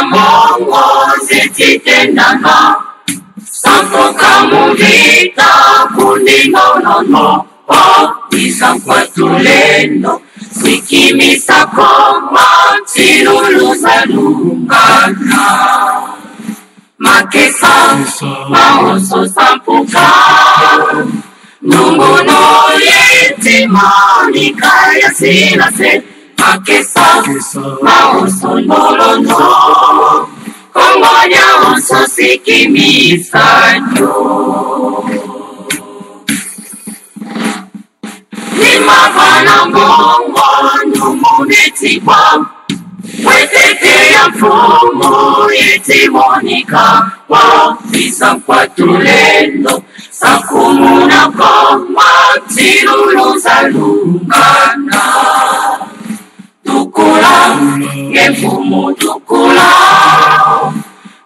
mongo zititendana Sampoka muvita kuningonono Isakwatulendo Sikimisa koma Tiruluza lungana Makesa Maoso sampuka Nunguno yetima Nikaya silase Makesa Maoso nolono Kongonya onso sikimisa nyo Nimavana mongo numunetipa Weteke ya mfumo yetimonika Wafisa kwa tulendo Sakumuna koma Tiruluza lungana Tukula Ngefumu tukula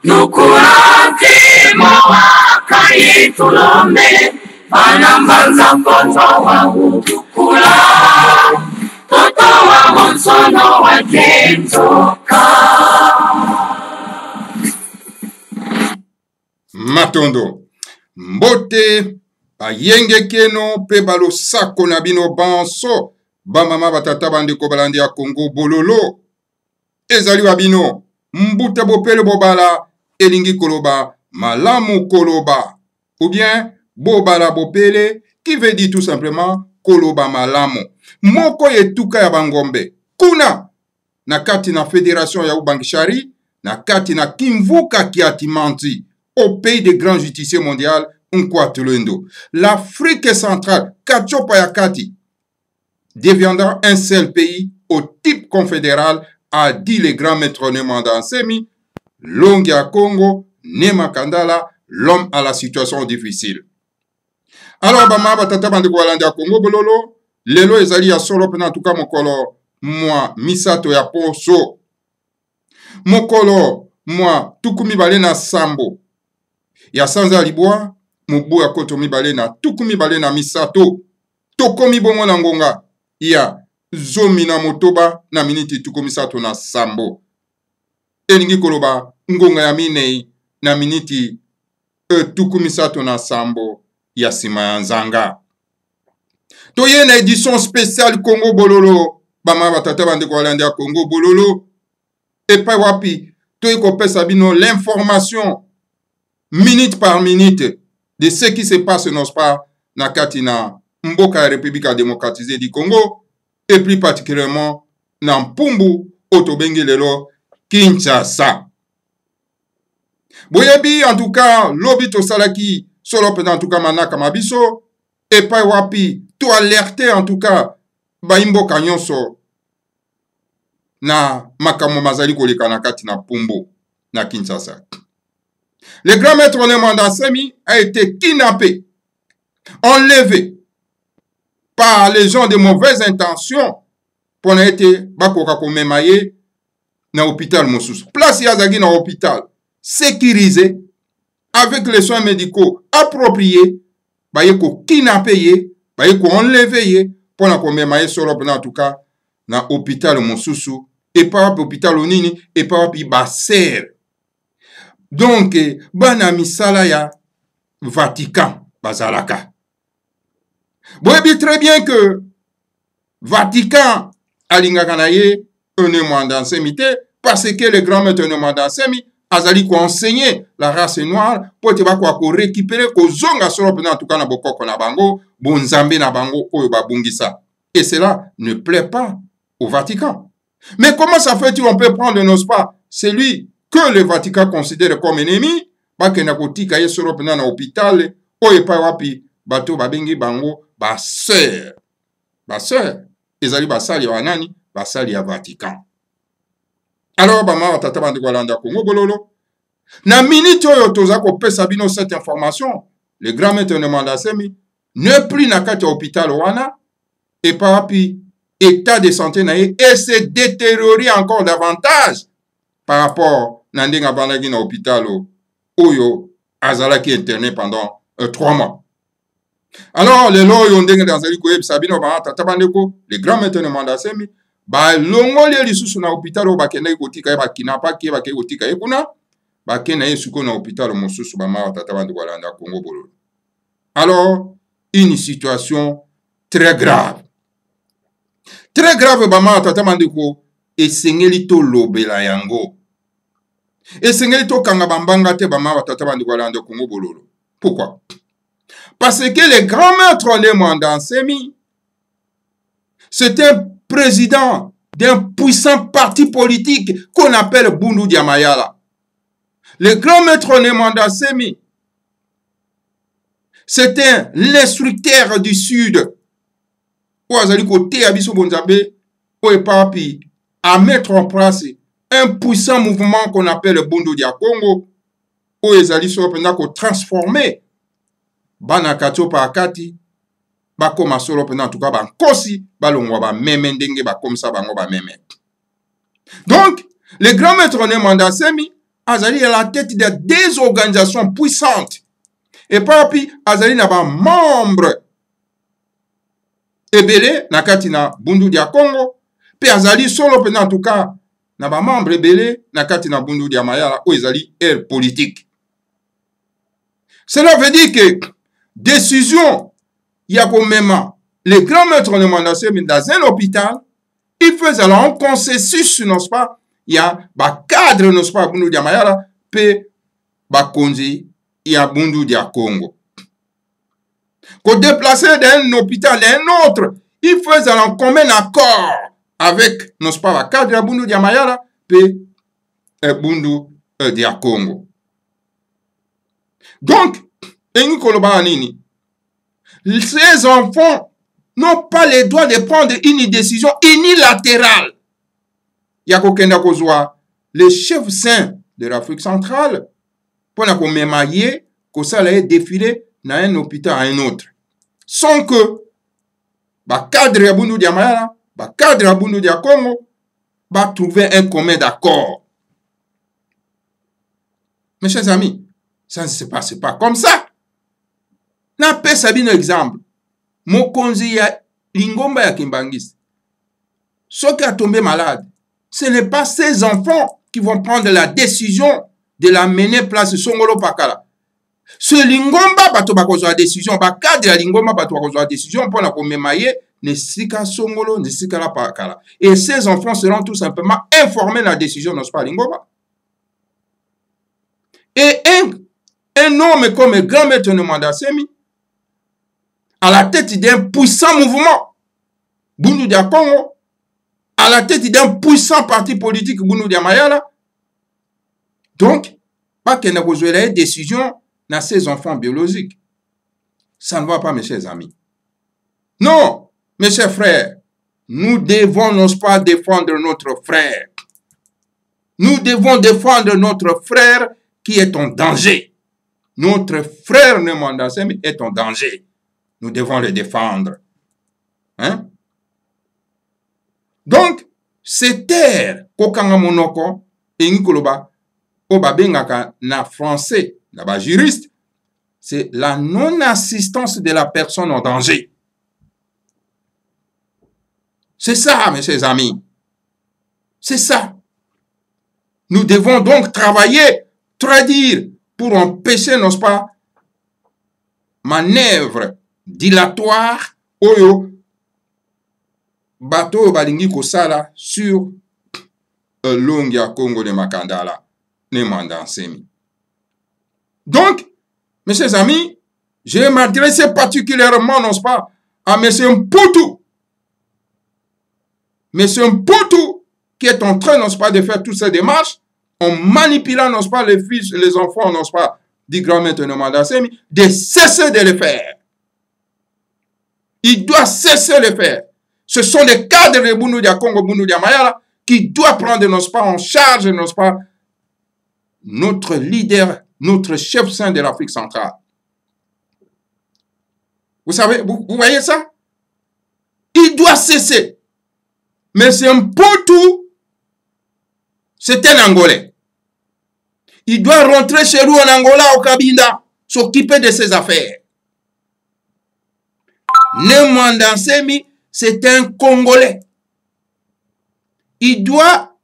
Tukula Timo waka yetulome Panambanza koto wa utukula Toto wa monsono wa kentoka Matondo Mbote Bayenge keno pe balo sako na bino banso Bamama batata bandeko balandi ya Congo bololo Ezali wa bino Mbuta bopele bobala Elingi koloba Malamu koloba Ou bien Bobala bopele Qui veut dire tout simplement Koloba malamu Moko yetuka ya bangombe Kuna Nakati na fédération ya Ubangishari Nakati na Kimvuka Kiatimanti Au pays des grands justiciers mondiaux Nkwatulendo L'Afrique centrale Kachopa Yakati deviendra un seul pays au type confédéral, a dit le grand maître Nemanda Nsemi, Longia Congo, Nema Kandala, l'homme à la situation difficile. Alors, Bama Batata Bande Koualanda Congo Bololo, Lelo Ezali ya solo pena tuka mokolo, moi, Misato ya Ponso, mokolo, moi, Tukumi Balena Sambo, ya Sanza Liboa, Mubu ya Kotomi Balena, Tukumi Balena Misato, Tokomi Bongo na Ngonga, ya zomi na motoba na miniti tukomisato na sambo. Elingi koloba ngonga ya minei na miniti tukomisato na sambo ya sima ya nzanga. Toye na édition spéciale Congo Bololo. Bama batata bande kwa landia Congo Bololo. Et pa wapi. Toye kopesa bino l'information minute par minute de ce qui se passe nos pas na katina Mboka ya République démocratisée du Congo, et plus particulièrement na Mpumbu, Otobengi lelo, Kinshasa. Boyebi, en tout cas, lobi to salaki, solo pe en tout cas manaka mabiso, et pa wapi, to alerter en tout cas, ba Mboka nyonso, na makamo mazali koleka na kati na Pumbu, na Kinshasa. Le grand maître Nemanda Nsemi a été kidnappé, enlevé, par les gens de mauvaises intentions pour n'a été bakoka komemaye na hôpital Mosusu. Place yazagi na hôpital sécurisé avec les soins médicaux appropriés, baye ko kidnapper, baye ko enlever pour na komemaye solo en tout cas na hôpital Mosusu et pas hôpital Onini et pas baser. Donc bana misala ya Vatican bazalaka. Vous voyez très bien que Vatican a l'ingakanaye un Nemanda Nsemi parce que le grand maître Nemanda Nsemi azali ko enseigner la race noire pour te ba ko récupérer ko zonga solo en tout cas na bokoko na bango bonzambe na bango oyo babungisa. Et cela ne plaît pas au Vatican. Mais comment ça fait-il on peut prendre nos pas celui que le Vatican considère comme ennemi ba ke na kotika ye solo na hôpital oyo pa wapi bato babengi bango baseur. Baseur. Ezali basali ya nani? Basali ya Vatican. Alors, bama watata bande kwa landa Congo Bololo. Na minute oyo toza ko pesa bino cette information, le grand maître Nemanda Nsemi ne plus na kati ya hôpital wana et papi état de santé na ye et se détériorer encore davantage par rapport na ndenga bandaki na hôpital oyo azalaki interné pendant 3 mois. Alors, les lois ont dit dans le grand maître Nemanda Nsemi, ba longoli lisusu na hôpital bakenda kotika ba kinapa ki ba kotika kuna ba kena yesuko na hôpital mosusu ba ma tata bandu balanda Congo bololo. Alors une situation très grave. Très grave ba ma tata bandu ko esengeli to lobela yango. Esengeli to kanga bambanga te ba ma tata bandu balanda Congo bololo. Pourquoi? Parce que le grand maître de Mandansemi, c'est un président d'un puissant parti politique qu'on appelle Bundu Dia Mayala. Le grand maître de Mandansemi, c'était l'instructeur du Sud. Ouazali côté Abisso Bonzabe, Ouepapi, à mettre en place un puissant mouvement qu'on appelle Bundu Dia Congo, où Ezali Sopena ko transformer bana kato pa akati ba koma solo pena en tout cas ba kosi ba longwa ba meme ndenge ba comme ça bango ba meme. Donc le grand maître de Mandansemi azali à la tête de des organisations puissantes et puis azali na ba membre ebele na kati na Bundu Dia Congo pe azali solo pena en tout cas na ba membre ebele na kati na Bundu Dia Mayala o ezali air politique. Cela veut dire que décision, il y a quand même les grands maîtres de Mandansemi dans un hôpital, il faisait alors un consensus, n'est-ce pas? Il y a un cadre, n'est-ce pas, Bundu Dia Mayala, puis un konzi, il y a Bundu Dia Congo. Qu'on déplaçait d'un hôpital à un autre, il faisait en commun accord avec, n'est-ce pas, un cadre de Bundu Dia Mayala, puis Bundu Dia Congo. Donc, ces enfants n'ont pas le droit de prendre une décision unilatérale. Yakokenda kozwa le chef saint de l'Afrique centrale pour na komemaye ko sala défiler na un hôpital à un autre. Sans que ba cadre ya Bundu Dia Mayala, ba cadre ya Bundu Dia Congo va trouver un commun d'accord. Mes chers amis, ça ne se passe pas comme ça. Na pesa bino exemple. Mokonzi ya Lingomba ya Kimbangisi. Ceux qui a tombé malade, ce n'est pas ces enfants qui vont prendre la décision de la mener place Songolo Pakala. Ce Lingomba bato bakozwa décision, ba cadre ya Lingomba bato bakozwa décision pour na komemaye ne sika Songolo, ne sika la Pakala. Et ces enfants seront tout simplement informés de la décision de pas Lingomba. Et un homme comme le grand maître de Mandansemi, à la tête d'un puissant mouvement, Bundu Dia Congo, à la tête d'un puissant parti politique, Bundu Dia Mayala. Donc, pas qu'il n'y ait besoin de décision dans ces enfants biologiques. Ça ne va pas, mes chers amis. Non, mes chers frères, nous devons, n'est-ce pas, défendre notre frère. Nous devons défendre notre frère qui est en danger. Notre frère de Mandansemi est en danger. Nous devons le défendre. Hein? Donc, cette terre, kokanga monoko, engikoloba, obabengaka na français, là-bas juriste, c'est la non-assistance de la personne en danger. C'est ça, mes chers amis. C'est ça. Nous devons donc travailler, traduire, pour empêcher, n'est-ce pas, manœuvre dilatoire oyo bateau balingi kosala sur Longia Congo de Makandala ne Mandansemi. Donc, mes chers amis, je vais m'adresser particulièrement, n'est-ce pas, à M. Mputu. M. Mputu, qui est en train, n'est-ce pas, de faire toutes ces démarches, en manipulant, n'est-ce pas, les fils, les enfants, n'est-ce pas, du grand maître de Mandansemi, de cesser de le faire. Il doit cesser de le faire. Ce sont les cadres de Bundu Dia Congo, Bundu Dia Mayala, qui doivent prendre, n'est-ce pas, en charge, n'est-ce pas, notre leader, notre chef saint de l'Afrique centrale. Vous savez, vous voyez ça? Il doit cesser. Mais c'est un Mputu, c'est un Angolais. Il doit rentrer chez lui en Angola, au Cabinda, s'occuper de ses affaires. Ne Mandansemi, c'est un Congolais. il doit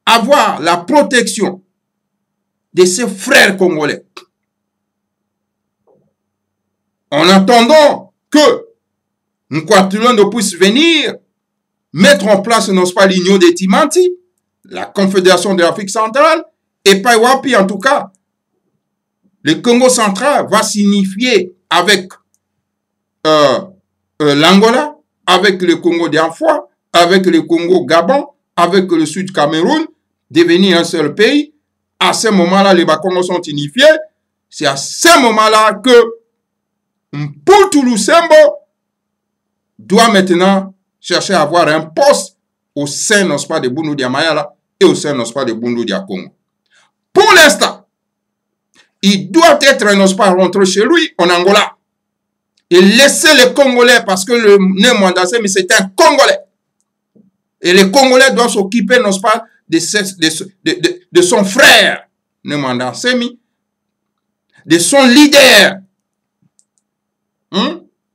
avoir la protection de ses frères congolais. En attendant que Nkwatulondo puisse venir mettre en place, n'est-ce pas, l'union des Timanti, la Confédération de l'Afrique centrale, et Paiwapi en tout cas, le Congo central va signifier avec l'Angola, avec le Congo d'Anfoua, avec le Congo Gabon, avec le Sud Cameroun, devenir un seul pays. À ce moment-là, les Bakongos sont unifiés. C'est à ce moment-là que Mputu Lusembo doit maintenant chercher à avoir un poste au sein, n'est-ce pas, de Bundu dia Mayala et au sein, n'est-ce pas, de Bundu dia Congo. Pour l'instant, il doit être, n'est-ce pas, rentré chez lui en Angola et laisser les Congolais, parce que le Némanda Semi, c'est un Congolais. Et les Congolais doivent s'occuper, n'est-ce pas, de son frère, Némanda Semi, de son leader,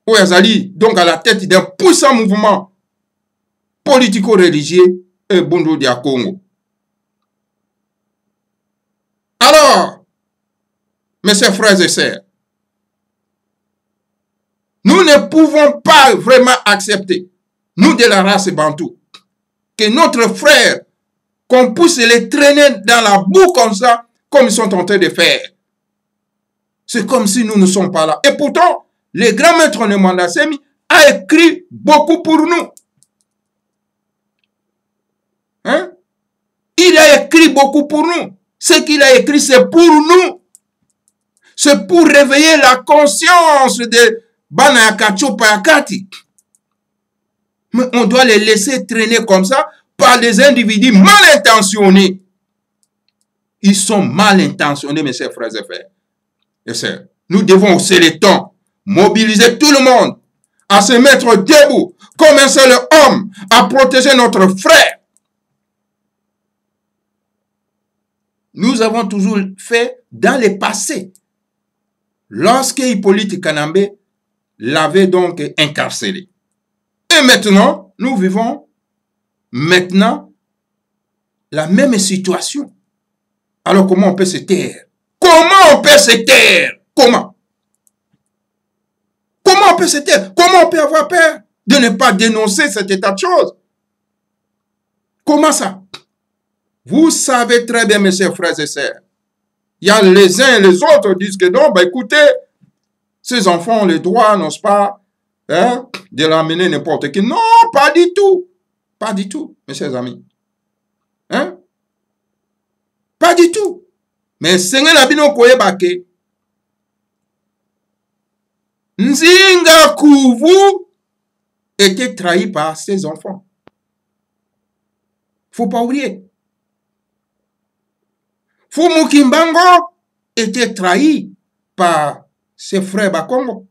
Ouyazali, donc à la tête d'un puissant mouvement politico-religieux et Bundu dia Congo. Alors, mes chers frères et sœurs, nous ne pouvons pas vraiment accepter, nous de la race bantou, que notre frère, qu'on puisse les traîner dans la boue comme ça, comme ils sont en train de faire. C'est comme si nous ne sommes pas là. Et pourtant, le grand maître Némanda Semi a écrit beaucoup pour nous. Hein? Il a écrit beaucoup pour nous. Ce qu'il a écrit, c'est pour nous. C'est pour réveiller la conscience de Banayakacho Payakati. Mais on doit les laisser traîner comme ça par des individus mal intentionnés. Ils sont mal intentionnés, mes chers frères et sœurs. Nous devons hausser les tons, mobiliser tout le monde à se mettre debout comme un seul homme à protéger notre frère. Nous avons toujours fait dans le passé, lorsque Hippolyte Kanambe l'avait donc incarcéré. Et maintenant, nous vivons maintenant la même situation. Alors comment on peut se taire? Comment on peut se taire? Comment? Comment on peut se taire? Comment on peut avoir peur de ne pas dénoncer cet état de choses? Comment ça? Vous savez très bien, mes chers frères et sœurs, il y a les uns et les autres qui disent que non, bah écoutez, ces enfants ont le droit, n'est-ce pas, hein, de l'amener n'importe qui. Non, pas du tout. Pas du tout, mes chers amis. Hein? Pas du tout. Mais Seigneur Nabino Koyebake, Nzinga Kouvu était trahi par ses enfants. Faut pas oublier. Fumu Kimbango était trahi par ses frères Bakongo.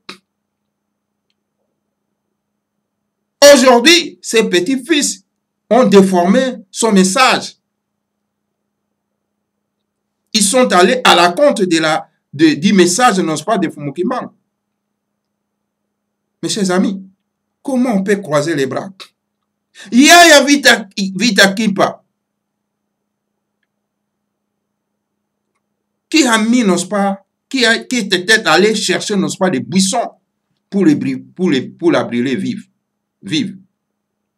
Aujourd'hui, ses petits-fils ont déformé son message. Ils sont allés à la compte du message, n'est-ce pas, de Fumu Kimbango. Mes chers amis, comment on peut croiser les bras? Yaya Vita Kipa, qui a mis, n'est-ce pas, qui était peut-être allé chercher, n'est-ce pas, des buissons pour la brûler vive.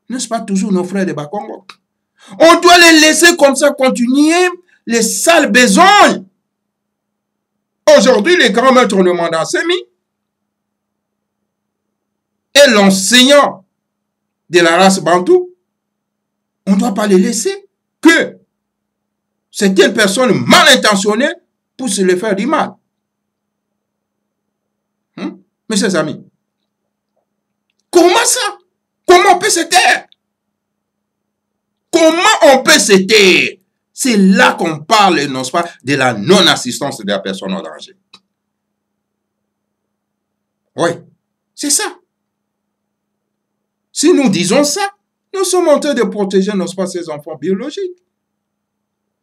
N'est-ce pas toujours nos frères de Bakongo? On doit les laisser comme ça continuer les sales besognes. Aujourd'hui, les grands maîtres Némanda Semi et l'enseignant de la race bantou, on ne doit pas les laisser que certaines personnes mal intentionnées pour se les faire du mal. Mes chers amis, comment ça? Comment on peut se taire? Comment on peut se taire? C'est là qu'on parle, n'est-ce pas, de la non-assistance de la personne en danger. Oui, c'est ça. Si nous disons ça, nous sommes en train de protéger, n'est-ce pas, ces enfants biologiques.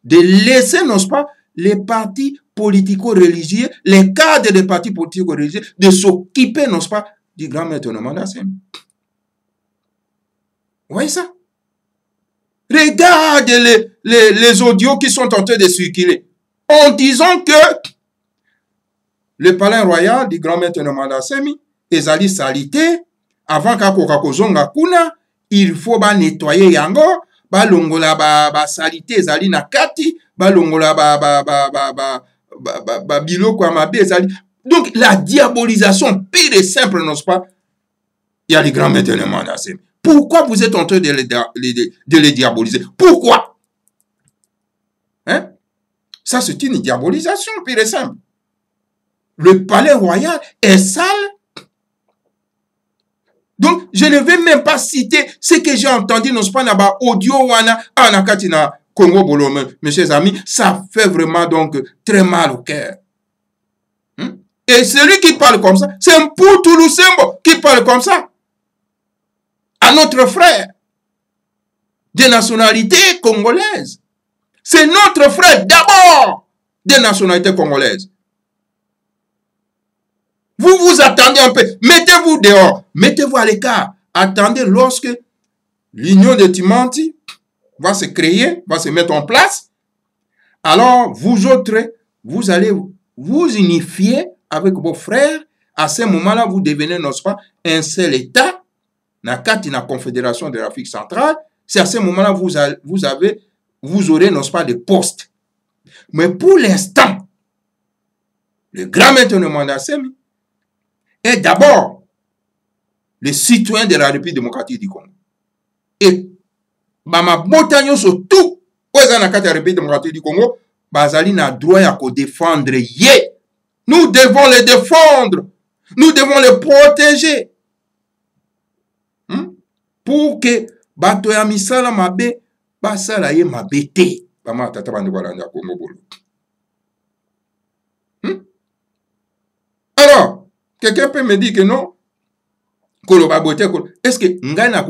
De laisser, n'est-ce pas, les partis politico-religieux, les cadres des partis politico-religieux, de s'occuper, n'est-ce pas, du grand maître Némanda Semi. Vous voyez ça? Regarde les audios qui sont en train de circuler. En disant que le palais royal du grand maître Nomanda Semi, ezali salité, avant kakozonga kuna, il faut nettoyer yango, longola salité ezali na kati, longola biloko amabe ezali. Donc la diabolisation pire et simple, n'est-ce pas? Il y a les grands maîtres Nomanda Semi. Pourquoi vous êtes en train de les diaboliser? Pourquoi? Hein? Ça, c'est une diabolisation pure et simple. Le palais royal est sale. Donc, je ne vais même pas citer ce que j'ai entendu dans ce panaba audio wana anakatina Congo Bolome. Mes chers amis, ça fait vraiment donc très mal au cœur. Et celui qui parle comme ça, c'est un Mputu Lusembo qui parle comme ça à notre frère de nationalité congolaise. C'est notre frère d'abord de nationalité congolaise. Vous vous attendez un peu. Mettez-vous dehors. Mettez-vous à l'écart. Attendez lorsque l'union de Timanti va se créer, va se mettre en place. Alors, vous autres, vous allez vous unifier avec vos frères. À ce moment-là, vous devenez, n'est-ce pas, un seul État. Na Confédération de l'Afrique centrale. C'est à ce moment-là vous aurez, n'est-ce pas, des postes. Mais pour l'instant, le grand maître Nomanda Semi est d'abord le citoyen de la République démocratique du Congo. Et ma montagne surtout, aux la République démocratique du Congo, bazali na droit à défendre yé. Nous devons les défendre. Nous devons les protéger. Pour que batoya misala mabe basala ye mabete. Bama tata bande balanda Congo bolo. Alors, quelqu'un peut me dire que non. Est-ce que nga na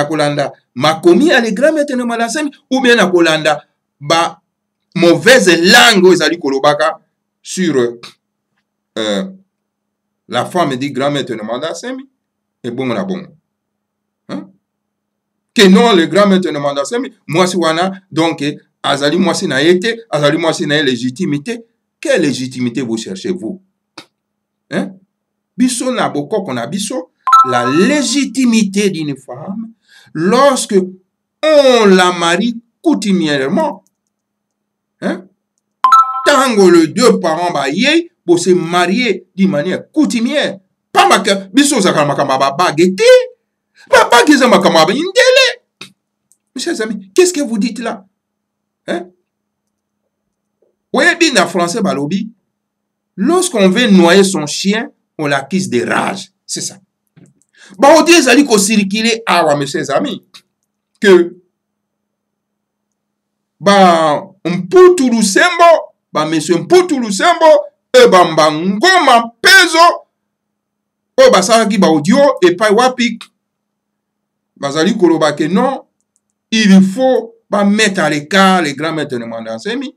kolanda makomi à les grands maîtres Nomanda Semi ou bien na kolanda ba mauvaise langue ezali kolobaka sur la femme du grand maître Nomanda Semi et bon la bon. Que non, le grand maître Nomanda Semi, moi si wana donc azali moi si na été, azali moi si na légitimité. Quelle légitimité vous cherchez vous? Hein? Biso na boko qu'on a biso la légitimité d'une femme lorsque on la marie coutumièrement. Hein? Tango les deux parents baye pour se marier d'une manière coutumière. Pas ma que biso zakama makamba baguette. Papa qui zama makamba indele. Mes chers amis, qu'est-ce que vous dites là? Hein? Oui, bien en français balobi. Lorsqu'on veut noyer son chien, on l'accuse de rage. C'est ça. Bah, on dit, ça dit qu'on circule à mes chers amis, que, bah, Mputu Lusembo, bah, monsieur Mputu Lusembo, et bah, ngoma peso, oh, bah, ça qui, bah, audio, et pas wapik, bah, ça dit qu'on que non, il faut, bah, mettre à l'écart les grands maîtres Nomanda Semi.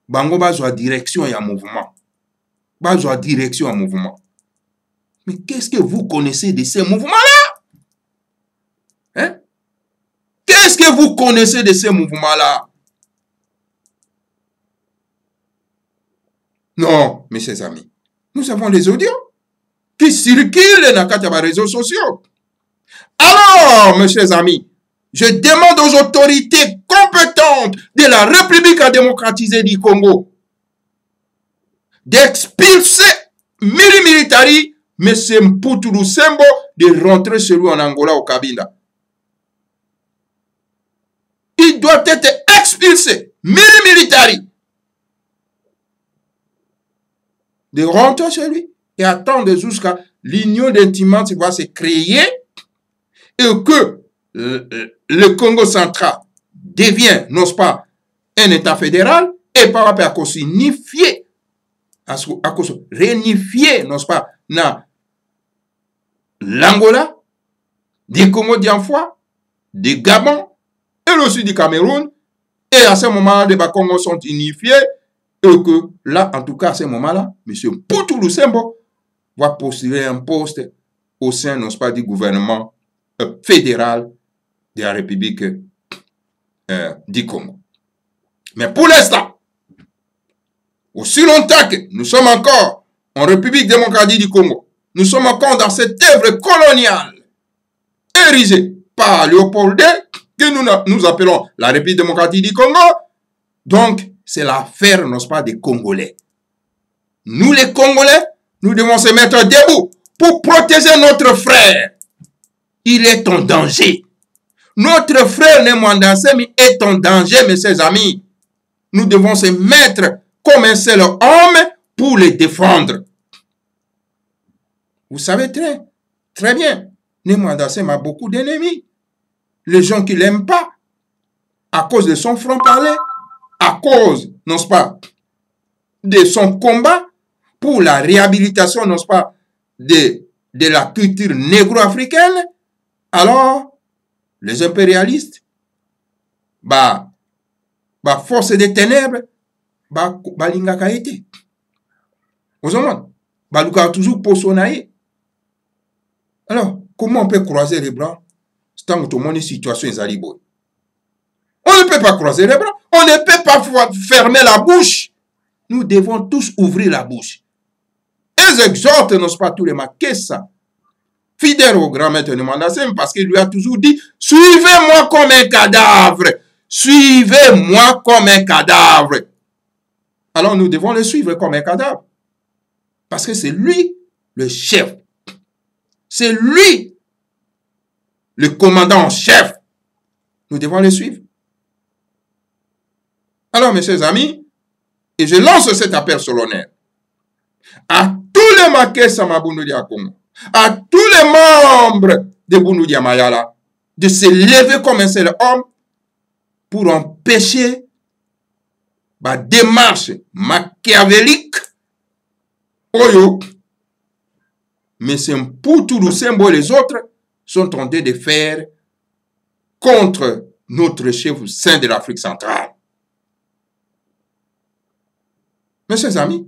Bango bazwa direction et un mouvement. Bazwa direction et un mouvement. Mais qu'est-ce que vous connaissez de ces mouvements-là? Hein? Qu'est-ce que vous connaissez de ces mouvements-là? Non, mes chers amis. Nous avons les audios qui circulent dans les réseaux sociaux. Alors, mes chers amis, je demande aux autorités compétentes de la République démocratisée du Congo d'expulser militari M. Mputu Lusembo de rentrer chez lui en Angola au Cabinda. Il doit être expulsé militari de rentrer chez lui et attendre jusqu'à l'union d'intimité va se créer et que le Congo central devient, n'est-ce pas, un État fédéral et par rapport à qu'on s'unifier, à qu'on se réunifier, n'est-ce pas, dans l'Angola, du Congo d'Anfoua, du Gabon et aussi du Cameroun. Et à ce moment-là, les Congos sont unifiés et que là, en tout cas, à ce moment-là, M. Mputu Lusembo va postuler un poste au sein, n'est-ce pas, du gouvernement fédéral de la République du Congo. Mais pour l'instant, aussi longtemps que nous sommes encore en République démocratique du Congo, nous sommes encore dans cette œuvre coloniale érigée par Léopold II, que nous appelons la République démocratique du Congo. Donc, c'est l'affaire, n'est-ce pas, des Congolais. Nous, les Congolais, nous devons se mettre debout pour protéger notre frère. Il est en danger. Notre frère Nemwanda-Nsemi est en danger, mes chers amis. Nous devons se mettre comme un seul homme pour les défendre. Vous savez très bien, Nemwanda-Nsemi a beaucoup d'ennemis. Les gens qui ne l'aiment pas, à cause de son franc-parler, à cause, n'est-ce pas, de son combat pour la réhabilitation, n'est-ce pas, de la culture négro-africaine. Alors, les impérialistes, force des ténèbres, lingaka été. Vous savez, luka toujours pour son aïe. Alors, comment on peut croiser les bras? C'est un tout monde situation zalibo. On ne peut pas croiser les bras. On ne peut pas fermer la bouche. Nous devons tous ouvrir la bouche. Ils exhortent, n'est-ce pas, tous les Makessa, fidèles au grand maître Nemwanda-Nsemi, parce qu'il lui a toujours dit, suivez-moi comme un cadavre. Suivez-moi comme un cadavre. Alors nous devons le suivre comme un cadavre. Parce que c'est lui le chef. C'est lui le commandant en chef. Nous devons le suivre. Alors, mes chers amis, et je lance cet appel solennel à tous les Makessa Mabundudia Congo, à tous les membres de Bundudia Mayala, de se lever comme un seul homme pour empêcher la démarche machiavélique. Oyo, mais c'est pour tout le symbole les autres sont en train de faire contre notre chef au sein de l'Afrique centrale. Mes chers amis,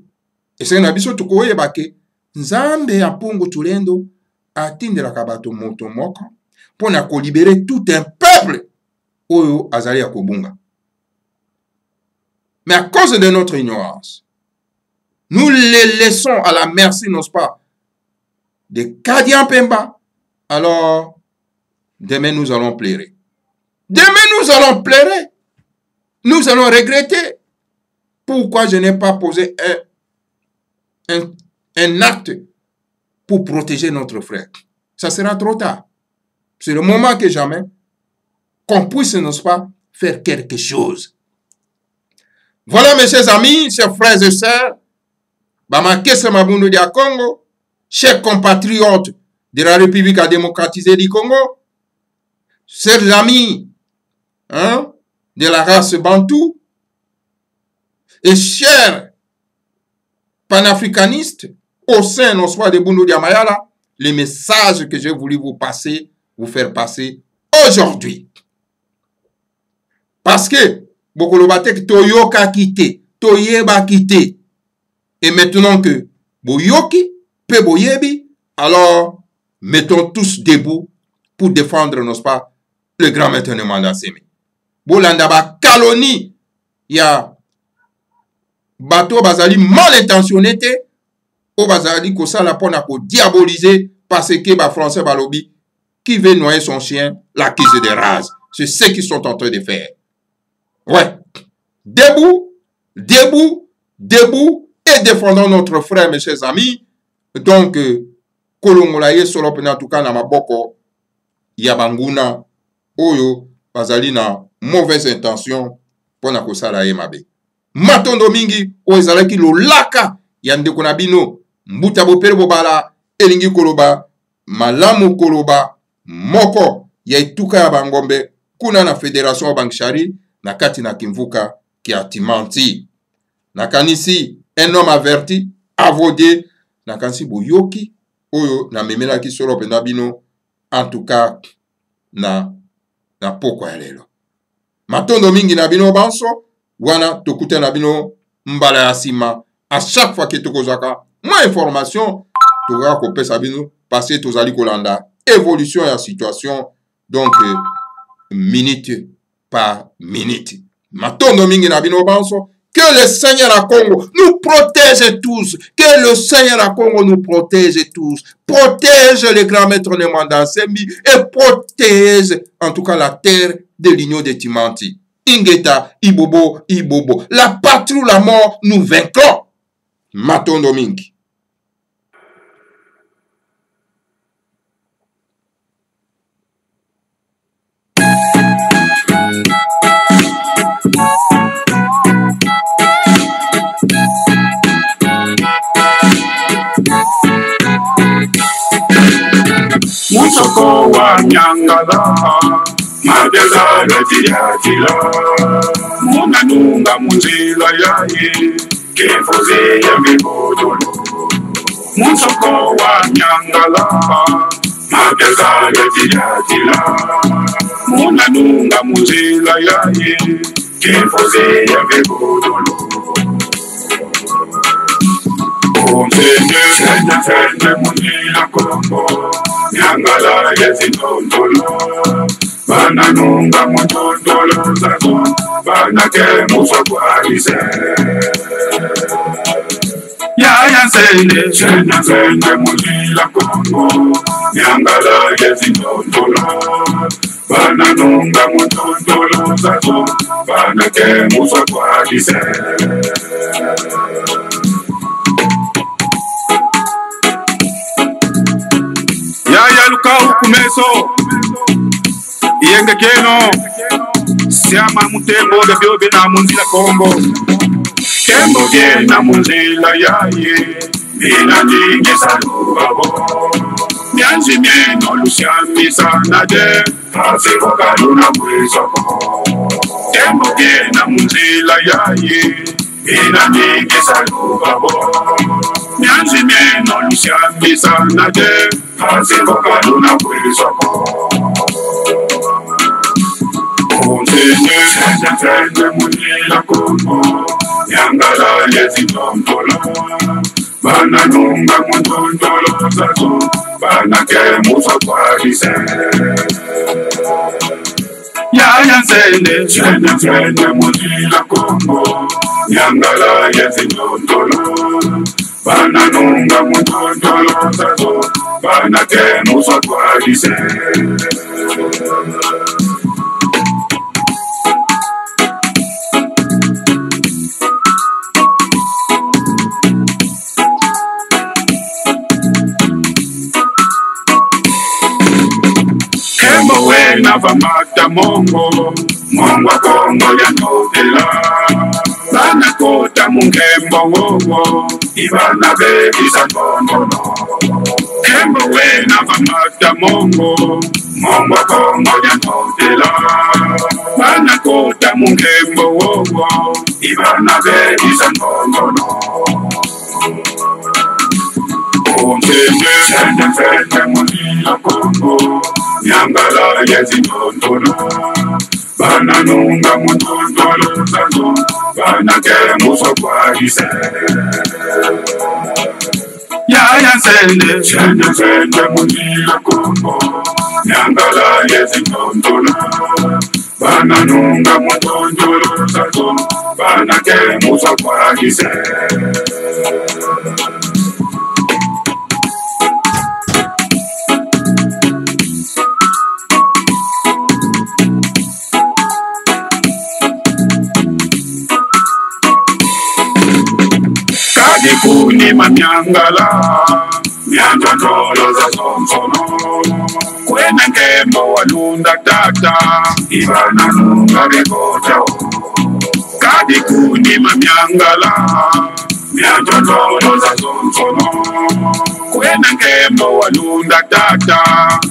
et c'est un abisso tukoye bake, Nzambe apungu tulendo atindela kabato moto moko pour na libérer tout un peuple oyo azali akobunga. Mais à cause de notre ignorance, nous les laissons à la merci, n'est-ce pas, de Kadian Pemba. Alors, demain nous allons pleurer. Demain nous allons pleurer. Nous allons regretter. Pourquoi je n'ai pas posé un acte pour protéger notre frère? Ça sera trop tard. C'est le moment que jamais qu'on puisse, n'est-ce pas, faire quelque chose. Voilà, mes chers amis, chers frères et sœurs, Makessa Mabundudia Congo, chers compatriotes de la République démocratisée du Congo, chers amis de la race bantou, et chers panafricanistes au sein non soit de Bundudia Mayala, les messages que j'ai voulu vous faire passer aujourd'hui. Parce que Bokolobatek Toyoka quitté, Toyeba quitté. Et maintenant que Boyoki, Pe Boyebi, alors mettons tous debout pour défendre, n'est-ce pas, le grand maître Nemwanda-Nsemi. Bolandaba Kaloni, il y a bateau bazali mal intentionné, au bazali kosala pona ko diaboliser parce que ba français balobi qui veut noyer son chien, l'accuse de rase. C'est ce qu'ils sont en train de faire. Ouais. Debout, debout, debout et défendons notre frère, mes chers amis. Donc, Kolongolaye solo pena tuka na maboko yabanguna oyo bazali na mauvaise intention pona kosala ye mabe. Matondo mingi o ezalaki lolaka ya ndeko na bino mbuta bopere bobala elingi koloba malamu koloba moko ya ituka ya bangombe kuna na Fédération Bangshari na kati na Kimvuka ki atimanti. Nakanisi un homme averti, avodé, nakanisi boyoki oyo na memela ki solo pena bino en tout cas na poko ya lelo. Matondo mingi na bino banso wana tokute na bino mbala ya sima à chaque fois que tokozaka moins information toka kopesa bino parce que tozali kolanda évolution ya situation donc minute par minute. Matondo mingi na bino banso. Que le Seigneur à Congo nous protège tous. Que le Seigneur à Congo nous protège tous. Protège les grands maîtres de Mandansembi et protège en tout cas la terre de l'Union de Timanti. Ingeta, Ibobo, Ibobo. La patrie ou la mort, nous vaincrons. Matondo mingi. Musoko wa nyangala mageza letiatila munanunga munzila yaye kefoze ya mibodolo. Musoko wa nyangala mageza letiatila munanunga munzila yaye kefoze ya mibodolo. Sende munila Kongo nyangala yezindondolo bananunga mundondolo zazo banake musokwalise yaya sende munila Kongo nyangala yezindondolo bananunga mundondolo zazo banake musokwalise. Yaya lukau kumeso yenge keno siama mutembo de biobe na munzila Kongo tembo ge na munzila yaye mina nyingi salubabo nyanzi mieno lusiami sana de pasivo kaluna kwisoko tembo ge na munzila yaye mina nyingi salubabo nyanzi mieno lusiami sana de pasivo kaluna kwisoko. Sende munila Kongo nyangala yezindondolo bananunga mundondolo zazo banake musokwalise yaya sende munila Kongo nyangala yezindondolo bananunga mundondolo zazo banake musokwalise. Wena vamata mongo Kongo ya notela bana kota mungembo wowo ibana bebisa kongono kembo wena vamata mongo Kongo ya notela bana kota mungembo wowo ibana bebisa kongono. Sende munila Kongo nyangala yezindondolo bananunga mundondolo zazo banake musokwalise yaya sende munila Kongo nyangala yezindondolo bananunga mundondolo zazo banake musokwalise. Kuni manyangala nyandondolo za zonzono kwena nkembo walunda tata ibana nunga rekota kadi kuni manyangala nyandondolo za zonzono kwena nkembo walunda tata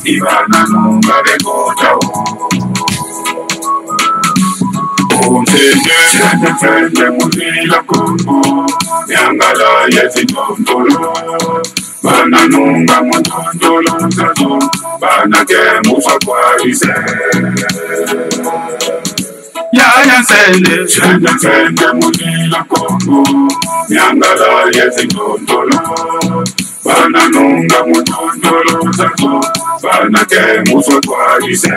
ibana nunga rekota. Sende munila Kongo nyangala yezindondolo bananunga mundondolo zazo banake musokwalise yaya sende munila Kongo nyangala yezindondolo bananunga mundondolo zazo Nana ke muso kwa dise